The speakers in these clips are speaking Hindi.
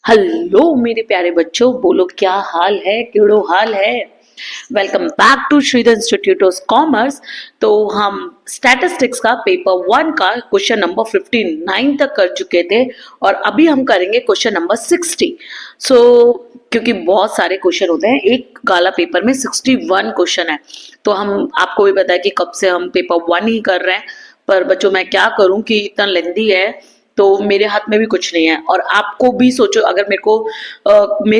हेलो मेरे प्यारे बच्चों, बोलो क्या हाल है, केड़ो हाल है। Welcome back to Shridhar institute of commerce. तो हम स्टैटिस्टिक्स का पेपर 1 का क्वेश्चन नंबर 59 तक कर चुके थे और अभी हम करेंगे क्वेश्चन नंबर 60। क्योंकि बहुत सारे क्वेश्चन होते हैं, एक गाला पेपर में 61 क्वेश्चन है। तो हम आपको भी पता है कि कब से हम पेपर 1 ही कर रहे हैं, पर बच्चों मैं क्या करूं कि इतना लेंदी है तो मेरे हाथ में भी कुछ नहीं है। और आपको भी सोचो, अगर मेरे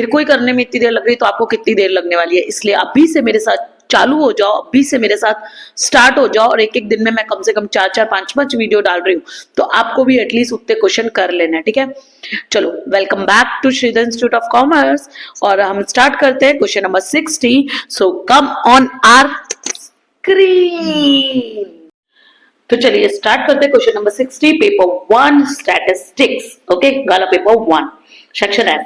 को ही करने में इतनी देर लग रही तो आपको कितनी देर लगने वाली है। इसलिए अभी से मेरे साथ चालू हो जाओ, अभी से मेरे साथ स्टार्ट हो जाओ। और एक एक दिन में मैं कम से कम 4 4 5 5 वीडियो डाल रही हूँ, तो आपको भी एटलीस्ट उतने क्वेश्चन कर लेना है, ठीक है। चलो, welcome back to Shridhar institute of commerce और हम स्टार्ट करते हैं question number 60। So come on our screen. तो चलिए स्टार्ट करते हैं question number 60, paper 1 statistics. Okay, गाला पेपर 1 सेक्शन एफ।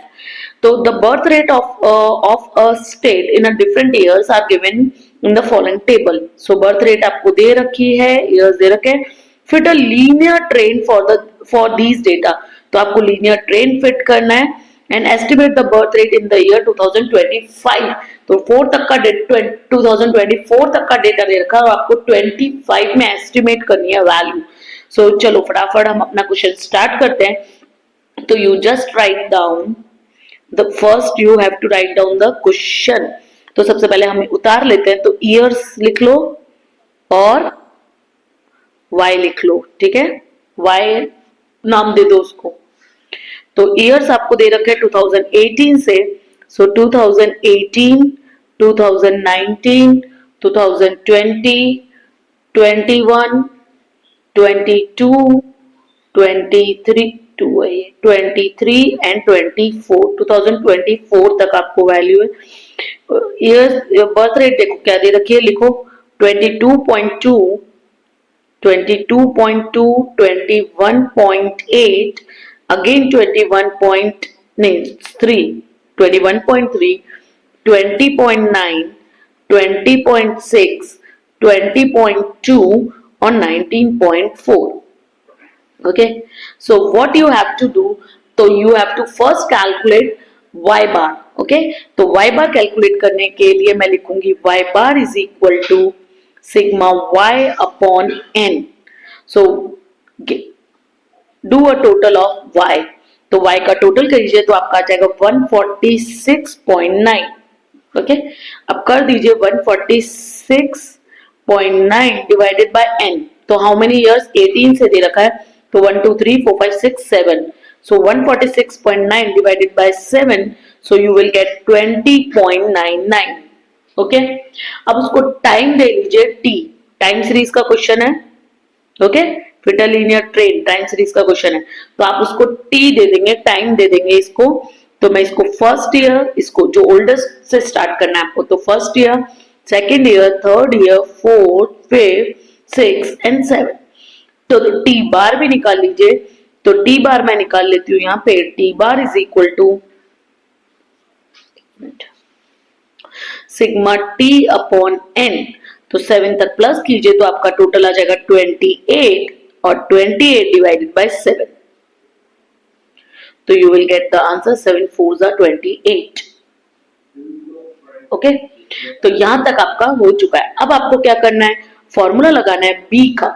तो the birth rate of a state in a different years are given in the following table. So birth rate आपको दे रखी है, ईयर्स दे रखे हैं। Fit a linear train for these data. तो आपको लीनियर ट्रेन फिट करना है and estimate the birth rate in the year 2025। तो 4 तक का 2024 तक का डेटा दे रखा है और आपको 25 में एस्टिमेट करनी है वैल्यू। सो चलो फटाफट हम अपना क्वेश्चन स्टार्ट करते हैं। तो you just write down the first, you have to write down the question. तो सबसे पहले हम उतार लेते हैं, तो ईयर्स लिख लो और वाई लिख लो, ठीक है। वाई नाम दे दो उसको। तो ईयर्स आपको दे रखे 2018 से। सो 2018, 2019, 2020, 21, 22, 23, 23 एंड 24। 2024 तक आपको वैल्यू है। ईयर्स बर्थ रेट देखो क्या दे रखी है, लिखो 22.2, 22.2, 21.8, again 21.3, 21.3, 20.9, 20.6, 20.2 और 19.4. Okay, so what you have to do, तो you have to first calculate y bar. Okay, तो y bar calculate करने के लिए मैं लिखूंगी y bar is equal to sigma y upon n. So do a total of y. तो y का टोटल करिए तो आपका आ जाएगा 146.9. ओके, अब कर दीजिए 146.9 डिवाइडेड बाय n। तो हाउ मेनी इयर्स, 18 से दे रखा है, तो 1 2 3 4 5 6 7। सो 146.9 divided by 7, so you will gate 20.99। Okay, अब उसको टाइम दे लीजिए t। टाइम सीरीज का क्वेश्चन है। Okay, fit a linear train time series का क्वेश्चन है, तो आप उसको t दे देंगे, टाइम दे देंगे इसको। तो मैं इसको फर्स्ट ईयर, इसको जो ओल्डेस्ट से स्टार्ट करना है आपको, तो first year, second year, third year, fourth, fifth, six and seven. तो टी बार भी निकाल लीजिए। तो टी बार मैं निकाल लेती हूँ यहाँ पे। T bar is equal to sigma T upon N. तो 7 तक प्लस कीजिए तो आपका टोटल आ जाएगा 28 और 28 डिवाइडेड बाय 7। तो you will get the answer 7 4s are 28। Okay, तो यहां तक आपका हो चुका है। अब आपको क्या करना है, फॉर्मूला लगाना है बी का।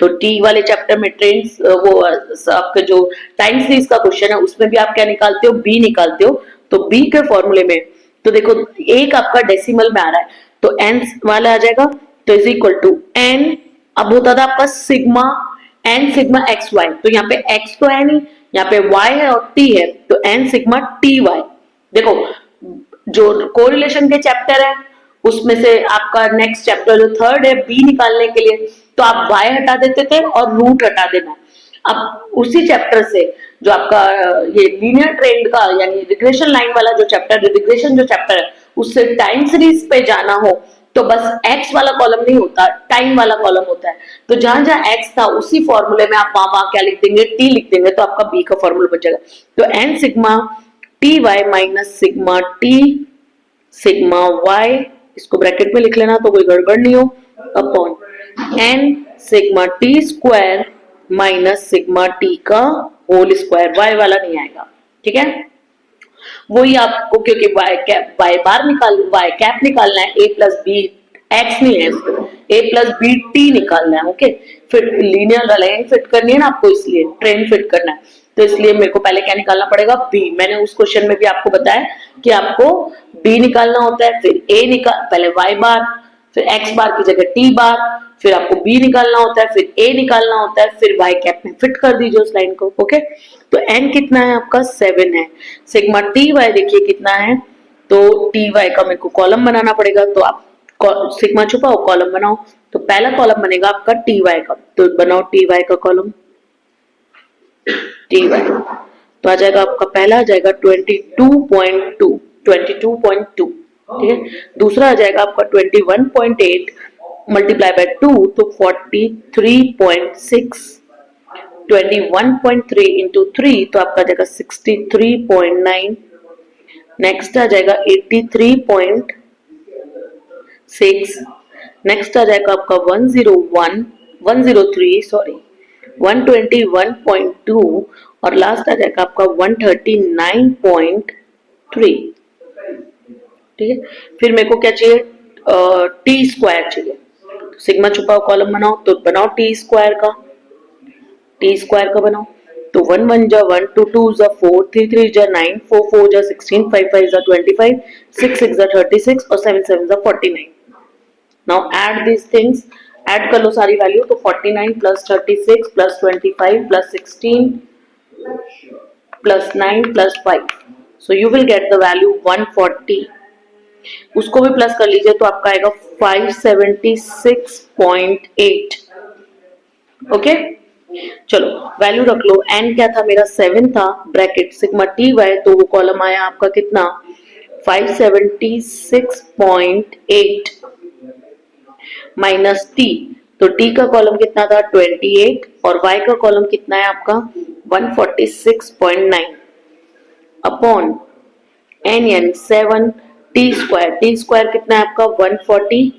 तो टी वाले चैप्टर में ट्रेंड्स, वो आपका जो टाइम सीरीज का क्वेश्चन है उसमें भी आप क्या निकालते हो, बी निकालते हो। तो बी के फॉर्मूले में तो देखो एक आपका डेसिमल में आ रहा है, तो एन वाला आ जाएगा, तो इज इक्वल टू एन। अब होता था आपका sigma N sigma X Y, तो यहाँ पे एक्स तो है नहीं, यहाँ पे y है और t है, तो n सिग्मा टी वाई। देखो जो कोरिलेशन के चैप्टर है उसमें से आपका नेक्स्ट चैप्टर जो थर्ड है बी निकालने के लिए, तो आप y हटा देते थे और रूट हटा देना। अब उसी चैप्टर से जो आपका ये लीनियर ट्रेंड का यानी रिग्रेशन लाइन वाला जो चैप्टर, रिग्रेशन जो चैप्टर है, उससे टाइम सीरीज पे जाना हो तो बस x वाला कॉलम नहीं होता, टाइम वाला कॉलम होता है। तो जहां जहां x था उसी फॉर्मूले में आप वहां क्या लिख देंगे, t लिख देंगे, तो आपका b का फॉर्मूला बच जाएगा। तो n sigma T Y minus sigma T sigma y, इसको ब्रैकेट में लिख लेना तो कोई गड़बड़ नहीं हो, upon n sigma T square minus sigma T का होल स्क्वायर, y वाला नहीं आएगा, ठीक है। वही आपको, क्योंकि वाई बार निकाल वाई कैप निकालना है, ए प्लस बी एक्स नहीं है, ए प्लस बी टी निकालना है। ओके, फिर लीनियर लाइन फिट करनी है ना आपको, इसलिए ट्रेन फिट करना है, तो इसलिए मेरे को पहले क्या निकालना पड़ेगा, बी। मैंने उस क्वेश्चन में भी आपको बताया कि आपको बी निकालना होता है, फिर ए निकाल, पहले वाई बार, फिर एक्स बार की जगह टी बार, फिर आपको बी निकालना होता है, फिर ए निकालना होता है, फिर वाई कैप में फिट कर दीजिए उस लाइन को। ओके, तो एन कितना है आपका 7 है। सिग्मा टी वाई देखिए कितना है, तो टी वाई का मेरे को कॉलम बनाना पड़ेगा, तो आप सिग्मा छुपाओ कॉलम बनाओ, तो पहला कॉलम बनेगा आपका टी वाई का, तो बनाओ टी वाई का कॉलम, टी वाई तो आ जाएगा आपका, पहला आ जाएगा 22.2, 22.2, ठीक है। दूसरा आ जाएगा आपका 21.8 मल्टीप्लाई बाय 2 तो 43.6, 21.3 इंटू 3 तो आपका आ जाएगा 63.9। नेक्स्ट आ जाएगा 83.6। नेक्स्ट आ जाएगा आपका 121.103 और लास्ट आ जाएगा आपका 139.3। ठीक है, फिर मेरे को क्या चाहिए, टी स्क्वायर चाहिए। सिग्मा छुपाओ कॉलम बनाओ, तो बनाओ टी स्क्वायर का, टी स्क्वायर का बनाओ, तो 1 1 जा 1, 2 2 जा 4, 3 3 जा 9, 4 4 जा 16, 5 5 जा 25, 6 6 जा 36 और 7 7 जा 49। Now add this things, add कर लो सारी वैल्यू, तो 49 plus 36 plus 25 plus 16 plus 9 plus 5, so you will get the value 140। उसको भी प्लस कर लीजिए तो आपका आएगा 576.8। ओके, चलो वैल्यू रख लो, एन क्या था मेरा 7 था, ब्रैकेट सिग्मा टी वाई, तो वो कॉलम आया आपका कितना 576.8 माइनस टी, तो टी का कॉलम कितना था 28 और वाई का कॉलम कितना है आपका 146.9 upon n n 7 T square कितना है आपका 140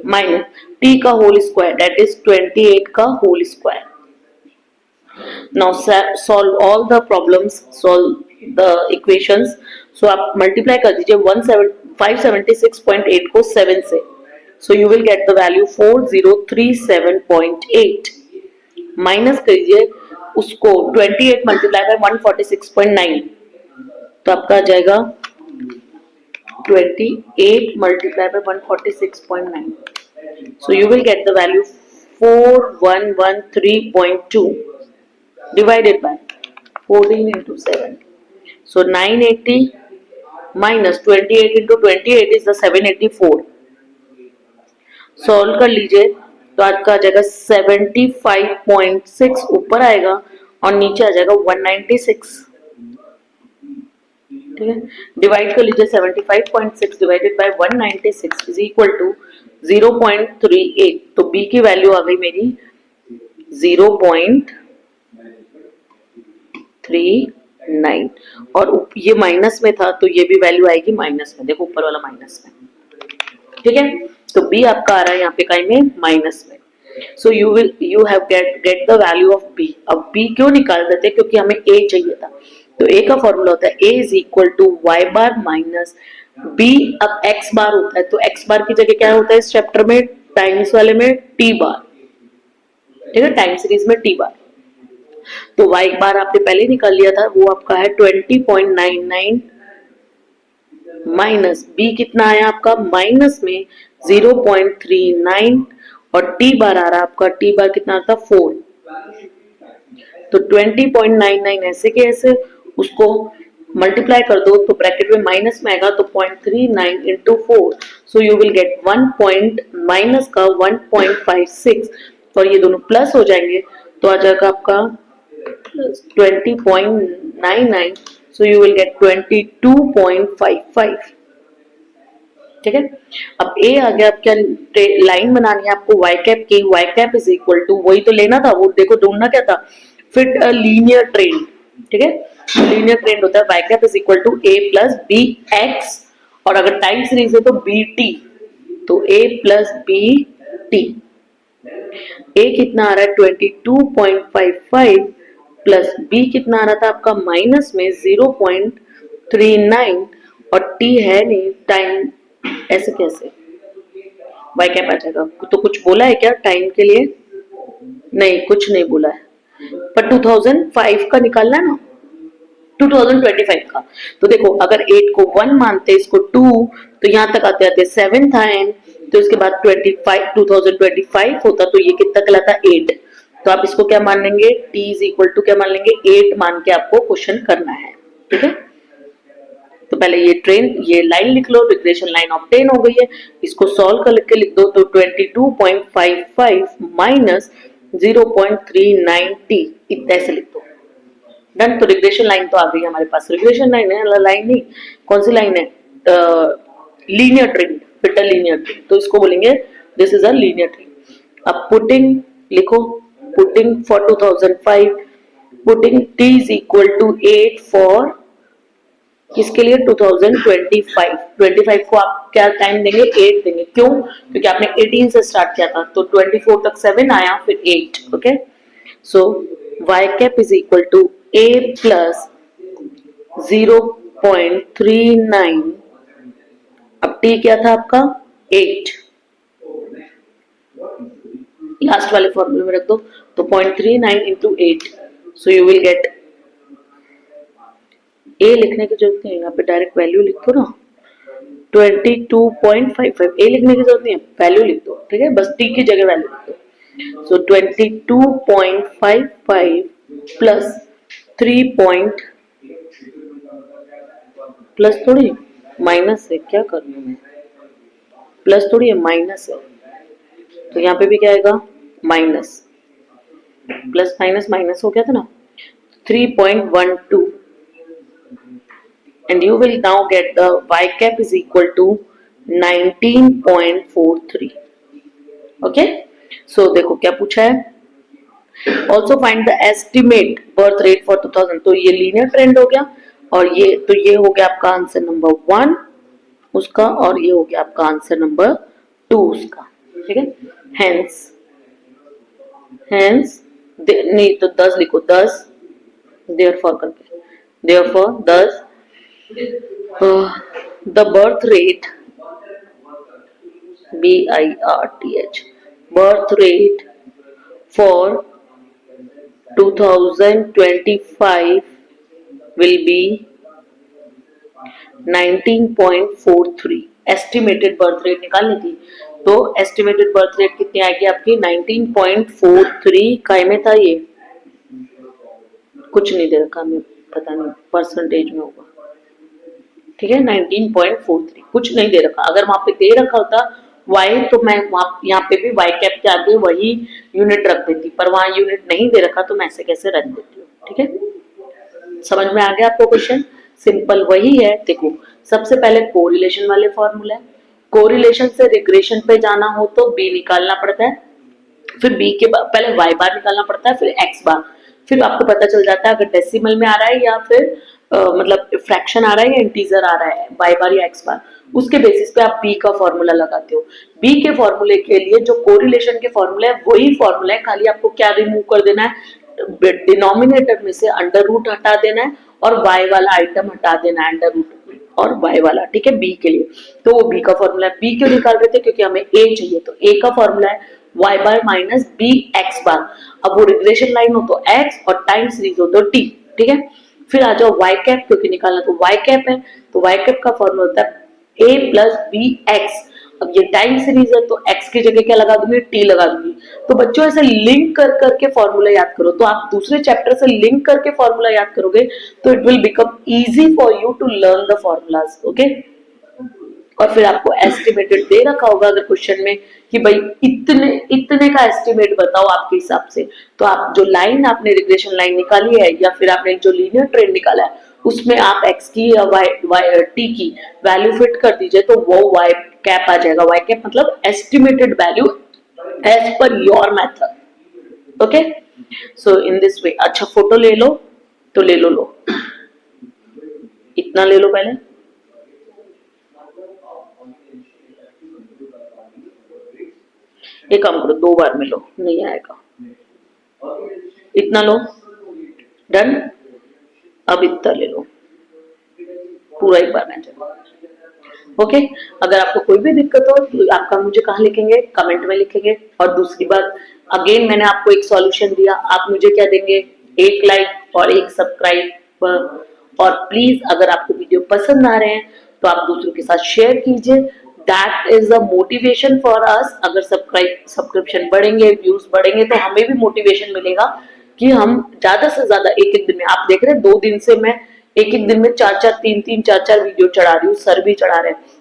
माइनस टी का होल स्क्वायर दैट इज 28 का whole square. Now solve all the problems, solve the equations. So आप मल्टीप्लाई कर दीजिए 576.8 को 7 से, so you will get the value 4037.8 minus करिए उसको 28 मल्टीप्लाई बाय 146.9, तो आपका आ जाएगा 28 multiplied by 146.9. So you will get the value 4113.2 divided by 14 into 7. So 980 minus 28 into 28 is the 784. Solve कर लीजिए तो आज का आ जाएगा 75.6 ऊपर आएगा और नीचे आ जाएगा 196। ठीक है, डिवाइड कर लीजिए 75.6 divided by 196 is equal to 0.38, तो बी की वैल्यू आ गई मेरी 0.39 और ये माइनस में था तो ये भी वैल्यू आएगी माइनस में, देखो ऊपर वाला माइनस में। ठीक है, तो बी आपका आ रहा है यहाँ पे काई में माइनस में। So you have get the value of B. अब बी क्यों निकाल देते, क्योंकि हमें ए चाहिए था, तो ए का फॉर्मूला होता है A is equal to Y bar minus B. अब एक्स बार होता है, तो एक्स बार की जगह क्या होता है इस चैप्टर में, टाइम्स वाले में टी बार। ठीक है, टाइम सीरीज में टी बार, तो वाई बार आपने पहले निकाल लिया था, वो आपका है 20.99 माइनस बी कितना आया आपका माइनस में 0.39 और टी बार आ रहा है आपका, टी बार कितना आता 4, तो 20.99 ऐसे के ऐसे उसको मल्टीप्लाई कर दो तो ब्रैकेट में माइनस में आएगा, तो 0.39 into 4, so you will gate 1 point minus का 1.56 और ये दोनों प्लस हो जाएंगे तो आ जाएगा आपका 20.99, सो यू विल गेट 22.55। ठीक है, अब ए आ गया, अब क्या लाइन बनानी है आपको वाई कैप की, Y cap is equal to वही तो लेना था, वो देखो ढूंढना क्या था, फिट अ लीनियर ट्रेंड। ठीक है, लीनियर ट्रेंड होता है Y cap is equal to A plus B X, और अगर टाइम सीरीज है तो बी टी, तो A plus B T. A कितना आ रहा है 22.55 प्लस बी कितना आ रहा था आपका माइनस में 0.39 और टी है नहीं टाइम, ऐसे कैसे वाई कैप आ जाएगा। तो कुछ बोला है क्या टाइम के लिए? नहीं, कुछ नहीं बोला है, पर 2005 का निकालना है ना, 2025 का। तो देखो अगर 8 को 1 मानते इसको 2, तो यहाँ तक आते आते 7 था एन, तो इसके बाद 2025 होता तो ये कितना कहलाता 8। तो आप इसको क्या मान लेंगे, t इज इक्वल टू क्या मान लेंगे 8 मान के आपको क्वेश्चन करना है। ठीक है, तो पहले ये लाइन लिख लो, रिग्रेशन लाइन ऑब्टेन हो गई है। इसको सॉल्व करके लिख दो तो 22.55 माइनस 0.39 टी, इतना ऐसे लिख दो। डन। तो रिग्रेशन लाइन तो आ गई हमारे पास, रिग्रेशन लाइन है, लाइन नहीं, कौन सी लाइन है, linear trend, fitter linear trend, तो इसको बोलेंगे this is a linear trend. अब पुटिंग लिखो, putting for 2005, putting t is equal to 8 for किसके लिए 2025, 25 को आप क्या टाइम देंगे 8 देंगे, क्यों, क्योंकि आपने 18 से स्टार्ट किया था, तो 24 तक 7 आया फिर 8। Okay, so y cap is equal to a plus 0.39, अब t क्या था आपका 8, लास्ट वाले फॉर्मूले में रख दो, तो 0.39 into 8, so you will gate, a लिखने की जरूरत नहीं है, यहाँ पे डायरेक्ट वैल्यू लिख दो ना, 22.55, ए लिखने की जरूरत नहीं है, वैल्यू लिख दो। ठीक है, बस टी की जगह वैल्यू लिख दो। सो 22.55 प्लस 3 प्लस थोड़ी माइनस है, क्या कर रही हूँ मैं, प्लस थोड़ी है माइनस है, तो यहाँ पे भी क्या आएगा माइनस, प्लस माइनस माइनस हो गया था ना, 3.12, and you will now get the y cap is equal to 19.43। Okay, सो देखो क्या पूछा है, also find the estimate birth rate for 2000, तो ये लीनियर ट्रेंड हो गया, और ये हो गया आपका आंसर नंबर 1 उसका, और ये हो गया आपका आंसर नंबर 2 उसका। ठीक है, हेंस हेंस नहीं तो 10 लिखो, 10 देयरफॉर करके, therefore 10 the birth rate BIRTH birth rate for 2025 will be 19.43। Estimated birth rate निकालनी थी, तो एस्टिमेटेड बर्थ रेट कितनी आएगी आपकी 19.43, काय में था ये, कुछ नहीं दे रखा हमें, पता नहीं परसेंटेज में होगा। ठीक है, 19.43 कुछ नहीं दे रखा, अगर वहां पे दे रखा होता वाई तो मैं वहां यहाँ पे भी वाई कैप के आगे वही यूनिट रख देती, पर वहां यूनिट नहीं दे रखा तो मैं ऐसे कैसे रख देती हूँ। ठीक है, समझ में आ गया आपको क्वेश्चन, सिंपल वही है। देखो सबसे पहले कोरिलेशन वाले फॉर्मूला है, कोरिलेशन से रिग्रेशन पे जाना हो तो बी निकालना पड़ता है, फिर बी के पहले वाई बार निकालना पड़ता है, फिर एक्स बार, फिर आपको पता चल जाता है अगर डेसिमल में आ रहा है या फिर मतलब फ्रैक्शन आ रहा है या इंटीजर आ रहा है, वाई बार या एक्स बार, उसके बेसिस पे आप बी का फॉर्मूला लगाते हो। बी के फॉर्मूले के लिए जो कोरिलेशन के फॉर्मूला है वही फॉर्मूला है, खाली आपको क्या रिमूव कर देना है, डिनोमिनेटर में से अंडर रूट हटा देना है और वाई वाला आइटम हटा देना है अंडर रूट और वाई वाला। ठीक है, बी के लिए तो वो बी का फॉर्मूला है। बी क्यों निकाल रहे थे, क्योंकि हमें ए चाहिए, तो ए का फॉर्मूला है Y bar minus B x बार। अब वो रिग्रेशन लाइन हो तो एक्स और टाइम सीरीज हो तो टी। ठीक है, फिर आ जाओ वाई कैप, क्योंकि निकालना तो वाई कैप है, तो वाई कैप का फॉर्मूला होता है ए प्लस बी एक्स। अब ये टाइम सीरीज है तो x की जगह क्या लगा दूंगी, t लगा दूंगी। तो बच्चों ऐसे लिंक कर करके फॉर्मूला याद करो, तो आप दूसरे चैप्टर से लिंक करके फॉर्मूला याद करोगे तो it will become easy for you to learn the formulas. Okay, और फिर आपको एस्टिमेटेड दे रखा होगा अगर क्वेश्चन में कि भाई इतने इतने का एस्टिमेट बताओ आपके हिसाब से, तो आप जो लाइन आपने रिग्रेशन लाइन निकाली है या फिर आपने जो लीनियर ट्रेंड निकाला है उसमें आप x की या t की वैल्यू फिट कर दीजिए तो वो y कैप आ जाएगा। y कैप मतलब estimated value as per your method. Okay, so in this way. अच्छा फोटो ले लो, तो ले लो इतना ले लो पहले, एक काम करो 2 बार में लो, नहीं आएगा, इतना लो डन। अब इतना ले लो, पूरा एक बार में चलो। ओके, अगर आपको कोई भी दिक्कत हो तो आपका मुझे कहाँ लिखेंगे, कमेंट में लिखेंगे। और दूसरी बात, अगेन मैंने आपको एक सॉल्यूशन दिया, आप मुझे क्या देंगे, एक लाइक और एक सब्सक्राइब। और प्लीज अगर आपको वीडियो पसंद आ रहे हैं तो आप दूसरों के साथ शेयर कीजिए। That is a motivation for us. अगर सब्सक्रिप्शन बढ़ेंगे, व्यूज बढ़ेंगे तो हमें भी मोटिवेशन मिलेगा कि हम ज्यादा से ज्यादा एक एक दिन में, आप देख रहे हैं 2 दिन से मैं एक एक दिन में 4-4 3-3 4-4 वीडियो चढ़ा रही हूँ, सर भी चढ़ा रहे हैं।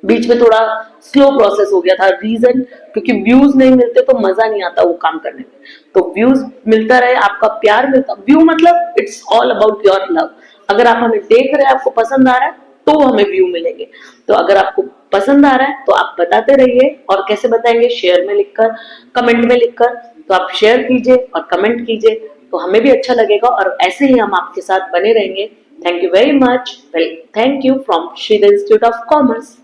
बीच में थोड़ा स्लो प्रोसेस हो गया था, रीजन क्योंकि व्यूज नहीं मिलते तो मजा नहीं आता वो काम करने में। तो व्यूज मिलता रहे, आपका प्यार मिलता, व्यू मतलब it's all about your love. अगर आप हमें देख रहे हैं, आपको पसंद आ रहा है तो हमें व्यू मिलेंगे। तो अगर आपको पसंद आ रहा है तो आप बताते रहिए। और कैसे बताएंगे, शेयर में लिखकर, कमेंट में लिखकर। तो आप शेयर कीजिए और कमेंट कीजिए तो हमें भी अच्छा लगेगा और ऐसे ही हम आपके साथ बने रहेंगे। Thank you very much. Well, thank you from Shridhar institute of commerce.